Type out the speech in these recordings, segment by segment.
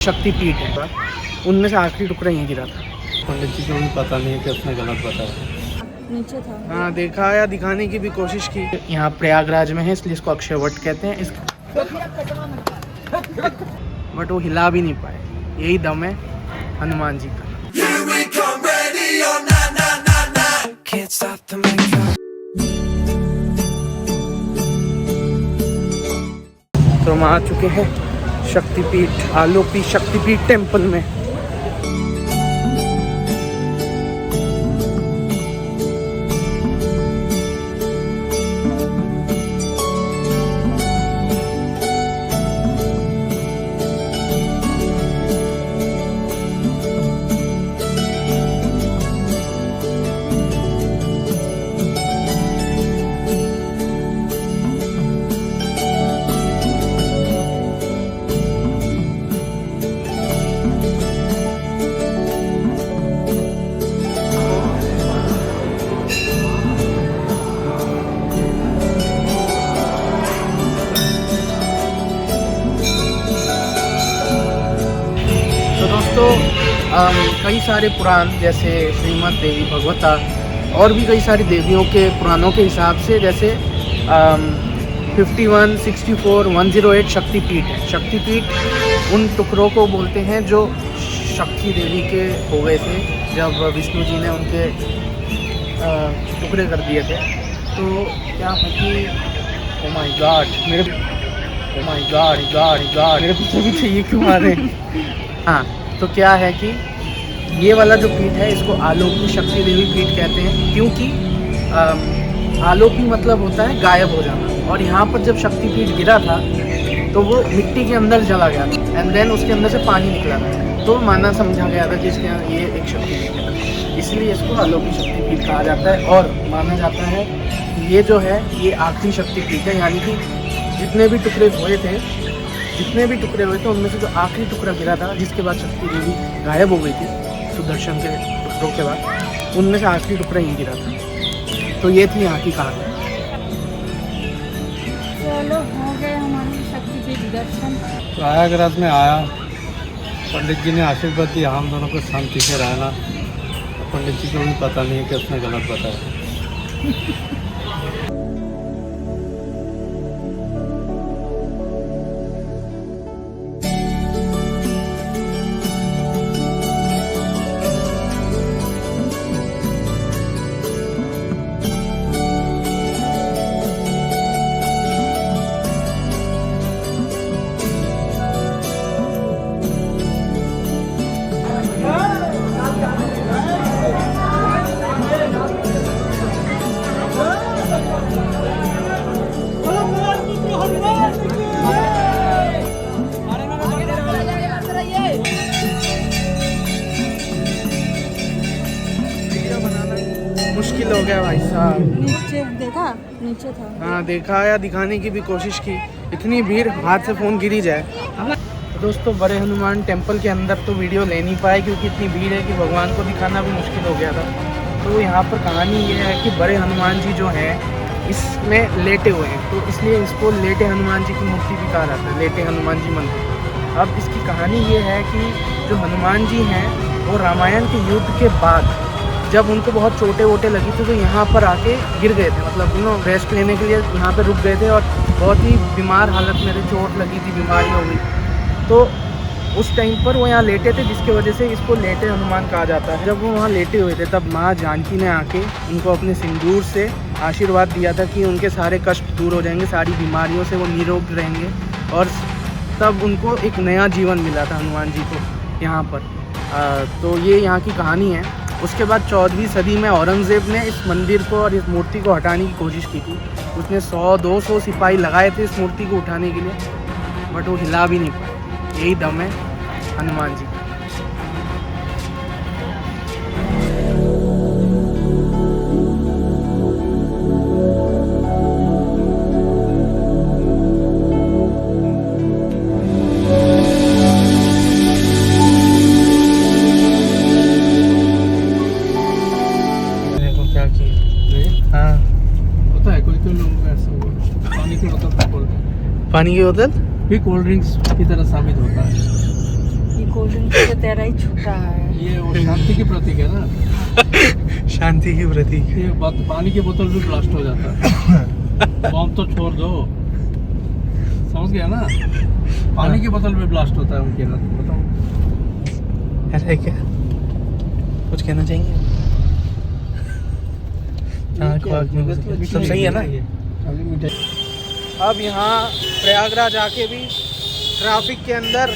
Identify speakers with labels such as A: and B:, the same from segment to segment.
A: शक्तिपीठ है, उनमें से आखिरी टुकड़ा यहीं गिरा था।
B: पंडित जी को भी पता नहीं है कि उसने गलत बताया,
A: नीचे था। हाँ, देखा या दिखाने की भी कोशिश की। यहाँ प्रयागराज में है, इसलिए इसको अक्षयवट कहते हैं। बट वो हिला भी नहीं पाए, यही दम है हनुमान जी का। तो हम आ चुके हैं शक्तिपीठ, आलोपी शक्तिपीठ टेम्पल में। कई सारे पुराण जैसे श्रीमद् देवी भगवता और भी कई सारी देवियों के पुराणों के हिसाब से जैसे 51, 64, 108 शक्तिपीठ है। शक्तिपीठ उन टुकड़ों को बोलते हैं जो शक्ति देवी के हो गए थे जब विष्णु जी ने उनके टुकड़े कर दिए थे। तो क्या है कि ओ माय गॉड मेरे पीछे पीछे ये क्यों आ रहे हैं। हाँ, तो क्या है कि ये वाला जो पीठ है इसको आलोपी शक्ति देवी पीठ कहते हैं, क्योंकि आलोपी मतलब होता है गायब हो जाना। और यहाँ पर जब शक्तिपीठ गिरा था तो वो मिट्टी के अंदर चला गया था एंड देन उसके अंदर से पानी निकला था, तो माना समझा गया था कि इसके ये एक शक्तिपीठ है, इसलिए इसको आलोपी शक्तिपीठ कहा जाता है। और माना जाता है ये जो है ये आखिरी शक्तिपीठ है, यानी कि जितने भी टुकड़े हुए थे उनमें से जो आखिरी टुकड़ा गिरा था, जिसके बाद शक्ति देवी गायब हो गई थी सुदर्शन के टुकड़ों के बाद, उनमें से आखिरी टुकड़ा यहीं गिरा था। तो ये थी यहाँ की कहानी।
C: चलो हो गए हमारी शक्तिपीठ दर्शन।
B: प्रयागराज में आया, पंडित जी ने आशीर्वाद दिया हम दोनों को शांति से रहना। पंडित जी को भी पता नहीं है कि उसने गलत बताया।
A: मुश्किल हो गया भाई साहब।
C: नीचे देखा, नीचे था।
A: हाँ, देखा या दिखाने की भी कोशिश की, इतनी भीड़ हाथ से फ़ोन गिर ही जाए। तो दोस्तों बड़े हनुमान टेम्पल के अंदर तो वीडियो ले नहीं पाए क्योंकि इतनी भीड़ है कि भगवान को दिखाना भी मुश्किल हो गया था। तो यहाँ पर कहानी ये है कि बड़े हनुमान जी जो हैं इसमें लेटे हुए हैं, तो इसलिए इसको लेटे हनुमान जी की मूर्ति भी कहा जाता है, लेटे हनुमान जी मंदिर। अब इसकी कहानी ये है कि जो हनुमान जी हैं वो रामायण के युद्ध के बाद जब उनको बहुत चोटें वोटें लगी थी तो यहाँ पर आके गिर गए थे, मतलब रेस्ट लेने के लिए यहाँ पर रुक गए थे और बहुत ही बीमार हालत में थे, चोट लगी थी, बीमारी हो गई। तो उस टाइम पर वो यहाँ लेटे थे, जिसकी वजह से इसको लेटे हनुमान कहा जाता है। जब वो वहाँ लेटे हुए थे तब माँ जानकी ने आके उनको अपने सिंदूर से आशीर्वाद दिया था कि उनके सारे कष्ट दूर हो जाएंगे, सारी बीमारियों से वो निरोग रहेंगे, और तब उनको एक नया जीवन मिला था हनुमान जी को यहाँ पर। तो ये यहाँ की कहानी है। उसके बाद 14वीं सदी में औरंगज़ेब ने इस मंदिर को और इस मूर्ति को हटाने की कोशिश की थी। उसने 100-200 सिपाही लगाए थे इस मूर्ति को उठाने के लिए, बट वो हिला भी नहीं पाए। यही दम है हनुमान जी। पानी की बोतल
B: भी कोल्ड ड्रिंक्स की तरह साबित होता है।
C: कोल्ड ड्रिंक से तेरा ही छूटा है।
B: ये वो शांति की प्रतीक है ना।
A: शांति की प्रतीक।
B: ये पानी की बोतल भी ब्लास्ट हो जाता है। बॉम्ब तो छोड़ दो, समझ गया ना। पानी की बोतल भी ब्लास्ट होता है उनके हाथ। बताओ
A: ऐसा है क्या? कुछ कहना चाहेंगे? सब सही है ना? अब यहाँ प्रयागराज आके भी ट्रैफिक के अंदर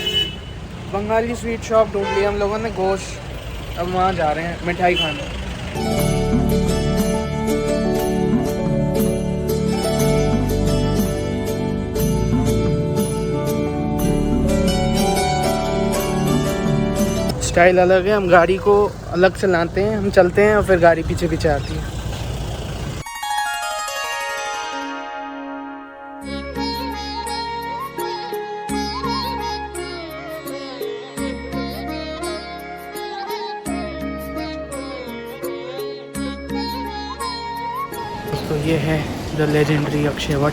A: बंगाली स्वीट शॉप ढूंढ लिया हम लोगों ने, गोश्त। अब वहाँ जा रहे हैं मिठाई खाने। स्टाइल अलग है, हम गाड़ी को अलग से लाते हैं, हम चलते हैं और फिर गाड़ी पीछे पीछे आती है। तो ये है the legendary Akshay Vat.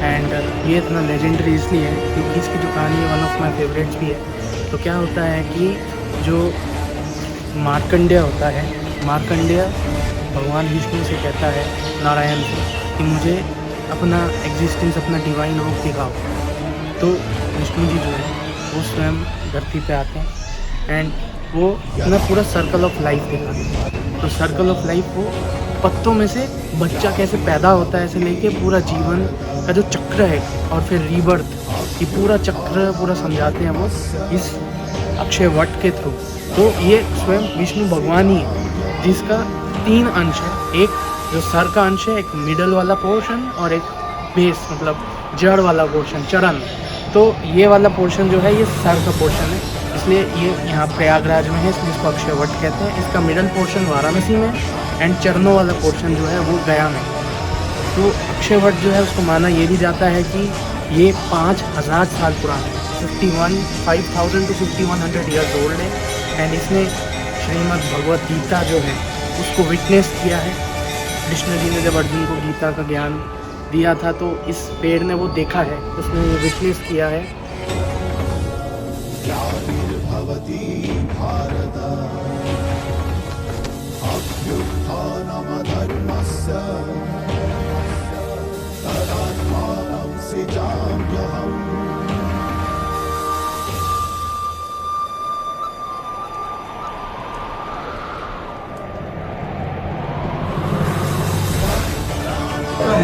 A: And ये इतना लेजेंडरी इसलिए है क्योंकि इसकी जो कहानी है वन ऑफ माई फेवरेट्स भी है। तो क्या होता है कि जो मार्कंडेय होता है, मार्कंडेय भगवान विष्णु से कहता है नारायण से कि मुझे अपना एग्जिस्टेंस, अपना डिवाइन रूप दिखाओ। तो विष्णु जी जो है वो स्वयं धरती पे आते हैं एंड वो अपना पूरा सर्कल ऑफ लाइफ दिखाते हैं। तो सर्कल ऑफ लाइफ वो पत्तों में से बच्चा कैसे पैदा होता है ऐसे लेके पूरा जीवन का जो चक्र है और फिर रीबर्थ, ये पूरा चक्र पूरा समझाते हैं वो इस अक्षय वट के थ्रू। तो ये स्वयं विष्णु भगवान ही है जिसका 3 अंश है। एक जो सर का अंश है, एक मिडल वाला पोर्शन और एक बेस मतलब जड़ वाला पोर्शन, चरण। तो ये वाला पोर्शन जो है ये सर का पोर्शन है, इसलिए ये यहाँ प्रयागराज में है, इसलिए इसको अक्षय वट कहते हैं। इसका मिडल पोर्शन वाराणसी में एंड चरणों वाला पोर्शन जो है वो गया में। तो अक्षय वट जो है उसको माना ये भी जाता है कि ये 5000 साल पुराना है, 5,000 to 5,100 ईयर्स ओल्ड है। एंड इसने श्रीमद् भगवत गीता जो है उसको विटनेस किया है। कृष्ण जी ने जब अर्जुन को गीता का ज्ञान दिया था तो इस पेड़ ने वो देखा है, उसने वो विटनेस किया है।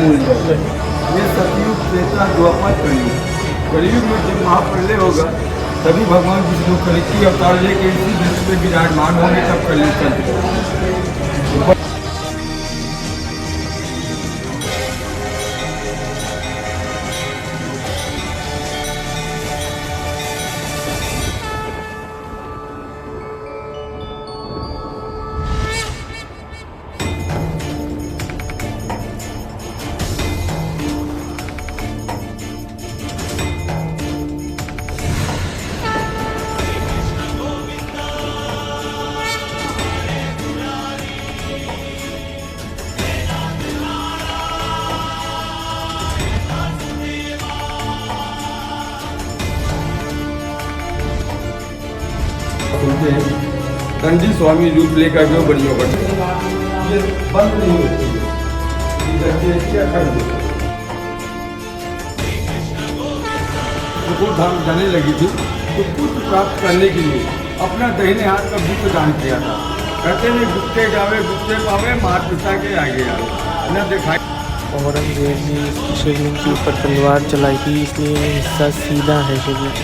D: ये सतयुग, त्रेता, द्वापर, कलयुग। कलयुग में जब महाप्रलय होगा तभी भगवान विष्णु कलिकी अवतार लेके इसी धरती पे विराजमान होंगे, तब कलयुग चलते। दंडी स्वामी रूप लेकर जो बड़ियों पर ये बंद नहीं होती है। धाम जाने लगी थी तो पुत्र प्राप्त करने के लिए अपना दाहिने हाथ का गुप्त दान किया था। कहते नहीं गुप्ते जावे गुप्ते पावे, माता पिता के आगे आवे न दिखाई।
A: औरंगजेब ने शिवलिंग के ऊपर तलवार चलाई थी, इसलिए ये हिस्सा सीधा है शिवलिंग।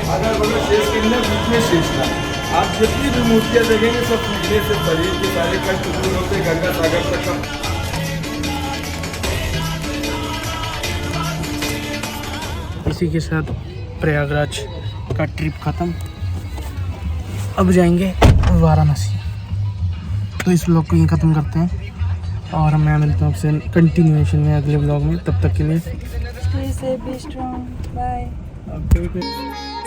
D: अगर बोलो शेष के अंदर बीच में शेष था। आप जितनी भी मूर्तियाँ देखेंगे सब पीछे से शरीर के सारे कष्ट दूर होते गंगा सागर तक।
A: इसी के साथ प्रयागराज का ट्रिप ख़त्म। अब जाएंगे वाराणसी। तो इस व्लॉग को यहीं ख़त्म करते हैं और मैं मिलता हूँ आपसे कंटिन्यूएशन में अगले व्लॉग में। तब तक के लिए
C: Stay safe, be strong. Bye.
A: Okay.